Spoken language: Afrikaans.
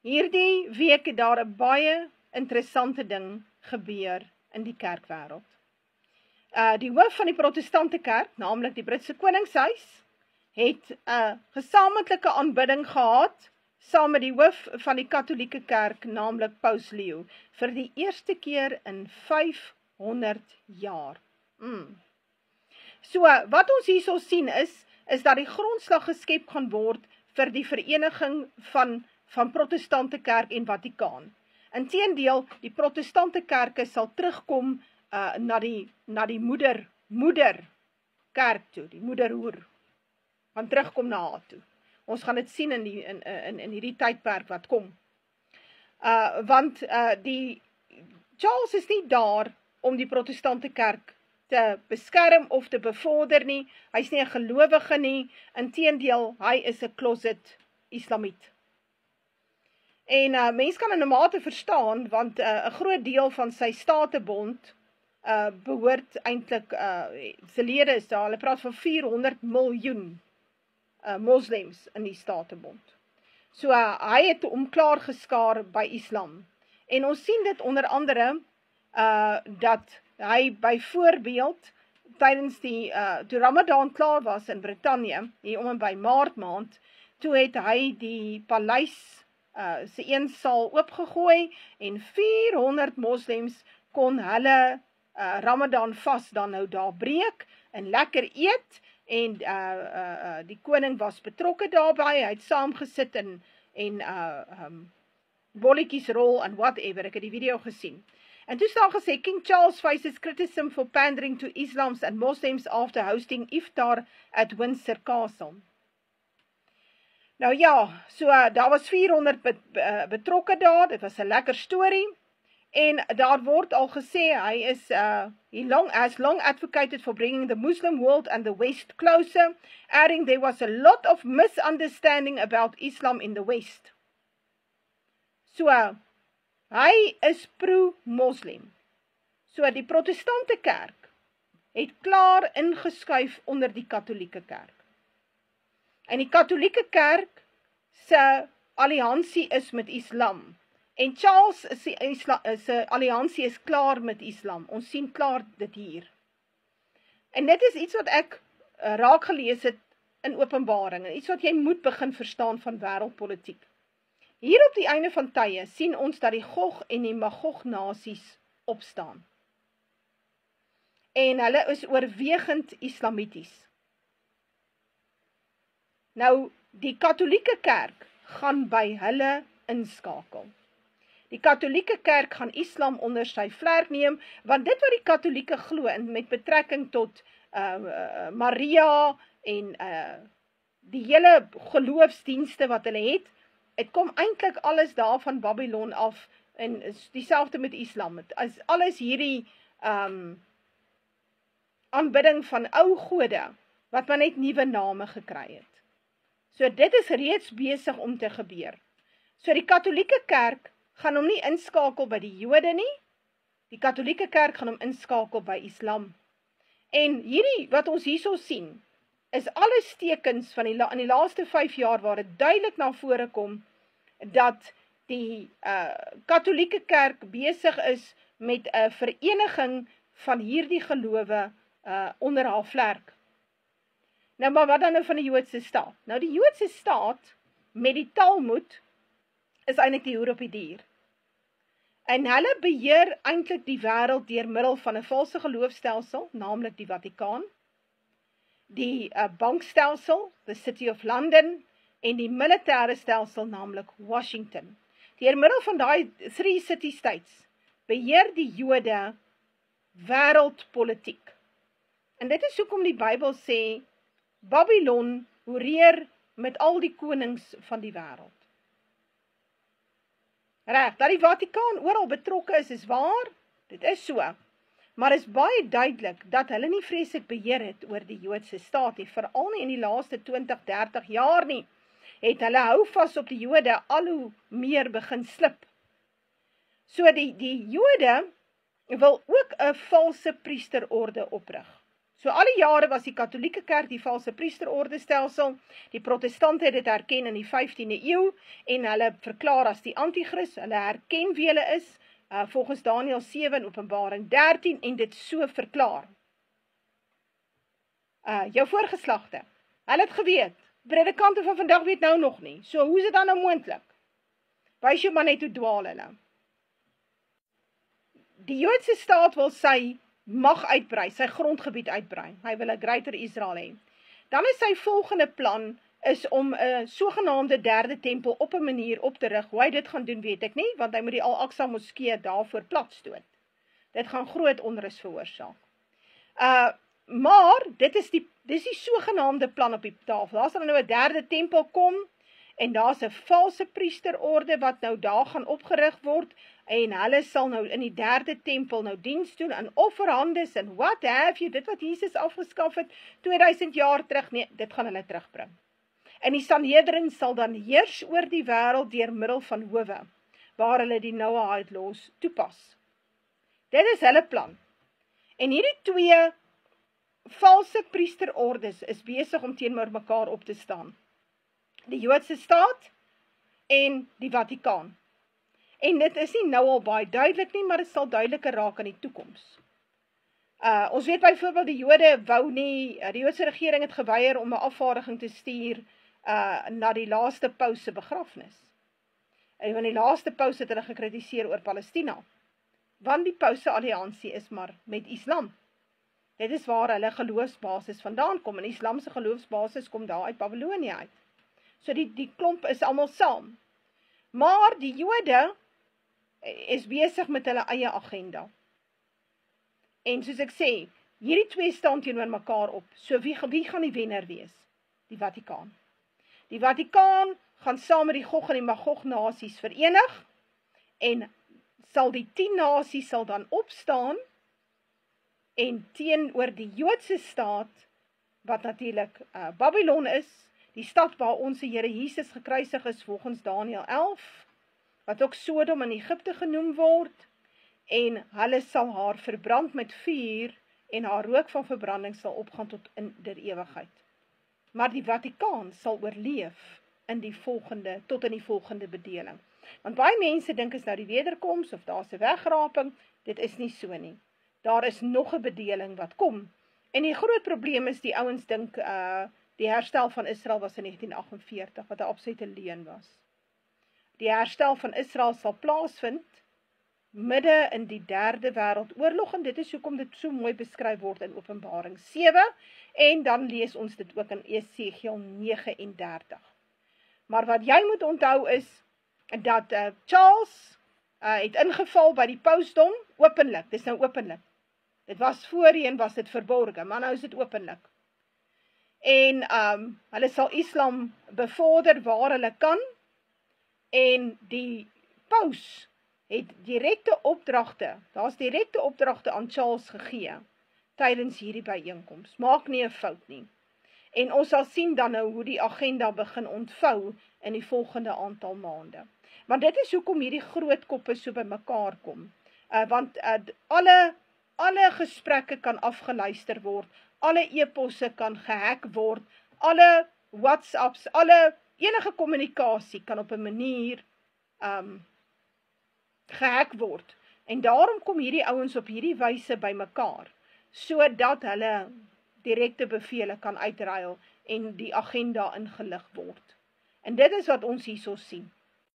Hierdie week het daar 'n baie interessante ding gebeur in die kerkwêreld. Die hoof van die protestante kerk, naamlik die Britse Koningshuis, het 'n gesamentlike aanbidding gehad, saam met die hoof van die katholieke kerk, naamlik Paus Leo, vir die eerste keer in 500 jaar. So, wat ons hierso sien is dat die grondslag geskep gaan word vir die vereniging van protestante kerk en Vatikaan. Inteendeel, die protestante kerke sal terugkom na die moeder kerk toe, die moederhoer, gaan terugkom na haar toe. Ons gaan dit sien in hierdie tydperk wat kom. Want Charles is nie daar om die protestante kerk te beskerm of te bevorder nie. Hy's nie 'n gelowige nie, inteendeel, hy is 'n closet islamiet. En mens kan in 'n mate verstaan, want 'n groot deel van sy statebond behoort eintlik, sy lede is daar, hulle praat van 400 miljoen moslems in die statebond. So hy het hom klaar geskaar by islam. En ons sien dit onder andere, dat hy byvoorbeeld, tydens toe Ramadan klaar was in Brittanje, hier om en by Maart maand, toe het hy die paleis, sy een saal oopgegooi, en 400 moslems kon hulle Ramadan vas dan nou daar breek, en lekker eet, en die koning was betrokke daarbij, hy het saamgesit en bolletjies rol en whatever, ek het die video gesien. En toe staan gesê, King Charles faces criticism for pandering to Islams and Muslims after hosting iftar at Windsor Castle. Nou ja, so daar was 400 betrokke daar, dit was 'n lekker storie, en daar word al gesê, hy is, has long advocated for bringing the Muslim world and the West closer, adding there was a lot of misunderstanding about Islam in the West. So, hy is pro-Moslem. So, die protestante kerk het klaar ingeskuif onder die katholieke kerk. En die katholieke kerk se alliansie is met islam. En Charles se alliansie is klaar met islam. Ons sien klaar dit hier. En dit is iets wat ek raak gelees het in Openbaring, en iets wat jy moet begin verstaan van wêreldpolitiek. Hier op die einde van tye sien ons dat die Gog en die Magog nasies opstaan. En hulle is oorwegend islamities. Nou, die katholieke kerk gaan by hulle inskakel. Die katholieke kerk gaan islam onder sy vlerk neem, want dit wat die katholieke glo, met betrekking tot Maria en die hele geloofsdienste wat hulle het, het kom eintlik alles daar van Babylon af, en dieselfde met islam. Het is alles hierdie aanbidding van ou gode, wat maar net nuwe name gekry het. So dit is reeds besig om te gebeur. So die katholieke kerk gaan hom nie inskakel by die Jode nie, die katholieke kerk gaan hom inskakel by islam. En hierdie, wat ons hierso sien, is alles tekens van in die laaste 5 jaar waar dit duidelik na vore kom, dat die katholieke kerk besig is met 'n vereniging van hierdie gelowe onder haar vlerk. Nou, maar wat dan nou van die Joodse staat? Nou, die Joodse staat, met die Talmud, is eintlik die hoer op die dier. En hulle beheer eintlik die wêreld deur middel van 'n valse geloofstelsel, naamlik die Vatikaan, die bankstelsel, the City of London, en die militêre stelsel, naamlik Washington. Deur middel van daai 3 city states beheer die Jode wêreldpolitiek. En dit is hoekom die Bybel sê, Babylon hoereer met al die konings van die wêreld. Reg, dat die Vatikaan oral betrokke is waar, dit is so. Maar is baie duidelik dat hulle nie vreeslik beheer het oor die Joodse staat nie, veral nie in die laaste 20-30 jaar nie, het hulle hou vas op die Jode al hoe meer begin slip. So die Jode wil ook 'n valse priesterorde oprig. So al die jare was die Katolieke Kerk die valse priesterorde stelsel, die protestante het dit herken in die 15de eeu, en hulle verklaar as die antichrist, hulle herken wie hulle is, volgens Daniël 7 en Openbaring 13, en dit so verklaar. Jou voorgeslagte, hulle het geweet, predikante van vandag weet nou nog nie, so hoe is dit dan nou moontlik? Wys jou maar net hoe dwaal hulle. Die Joodse staat wil sy mag uitbrei, sy grondgebied uitbrei. Hy wil 'n Greater Israel hê. Dan is sy volgende plan is om 'n sogenaamde derde tempel op 'n manier op te rig. Hoe hy dit gaan doen, weet ek nie, want hy moet die Al-Aqsa moskee daarvoor platstoot. Dit gaan groot onrus veroorsaak. Maar dis die sogenaamde plan op die tafel. Daar sal nou 'n derde tempel kom, en daar's 'n valse priesterorde wat nou daar gaan opgerig word, en hulle sal nou in die derde tempel nou diens doen aan offerhandes en what have you, dit wat Jesus afgeskaf het 2000 jaar terug, nee, dit gaan hulle terugbring. En die Sanhedrin sal dan heers oor die wêreld deur middel van howe, waar hulle die Noahide laws toepas. Dit is hulle plan. En hierdie twee valse priesterordes is besig om teenoor mekaar op te staan. Die Joodse staat en die Vatikaan. En dit is nie nou al baie duidelik nie, maar dit sal duideliker raak in die toekoms. Ons weet byvoorbeeld die Jode wou nie, die Joodse regering het geweier om 'n afvaardiging te stuur na die laaste paus se begrafnis. En van die laaste paus het hulle gekritiseer oor Palestina, want die paus se alliansie is maar met Islam. Dit is waar hulle geloofsbasis vandaan kom, en Islam se geloofsbasis kom daar uit Babylonië uit. So die klomp is almal saam. Maar die Jode is besig met hulle eie agenda. En soos ek sê, hierdie twee staan teenoor mekaar op. So wie gaan die wenner wees? Die Vatikaan. Die Vatikaan gaan saam met die Gog en die Magog nasies verenig, en sal die 10 nasies sal dan opstaan, en teenoor die Joodse staat, wat natuurlik Babylon is, die stad waar ons Here Jesus gekruisig is volgens Daniël 11, wat ook Sodom in Egipte genoem word, en hulle sal haar verbrand met vuur, en haar rook van verbranding sal opgaan tot in der ewigheid. Maar die Vatikaan sal oorleef tot in die volgende bedeling. Want baie mense dink is nou die wederkoms, of daar's 'n wegraping, dit is nie so nie. Daar is nog 'n bedeling wat kom. En die groot probleem is, die ouens dink, die herstel van Israel was in 1948, wat 'n absolute leuen was. Die herstel van Israel sal plaasvind midde in die derde wêreldoorlog, en dit is hoekom dit so mooi beskryf word in Openbaring 7, en dan lees ons dit ook in Esegiel 39. Maar wat jy moet onthou is, dat Charles het ingeval by die pausdom, openlik, dis nou openlik. Dit was voorheen, was dit verborge, maar nou is dit openlik. En hulle sal Islam bevorder waar hulle kan, en die paus het direkte opdragte, daar's direkte opdragte aan Charles gegee, tydens hierdie byeenkoms. Maak nie 'n fout nie. En ons sal sien dan nou hoe die agenda begin ontvou in die volgende aantal maande. Want dit is hoekom hierdie groot koppe so by mekaar kom. Want alle gesprekke kan afgeluister word, alle e-posse kan gehack word, alle WhatsApps, enige kommunikasie kan op 'n manier gehack word. En daarom kom hierdie ouens op hierdie wyse by mekaar, sodat hulle direkte bevele kan uitruil en die agenda ingelig word. En dit is wat ons hierso sien.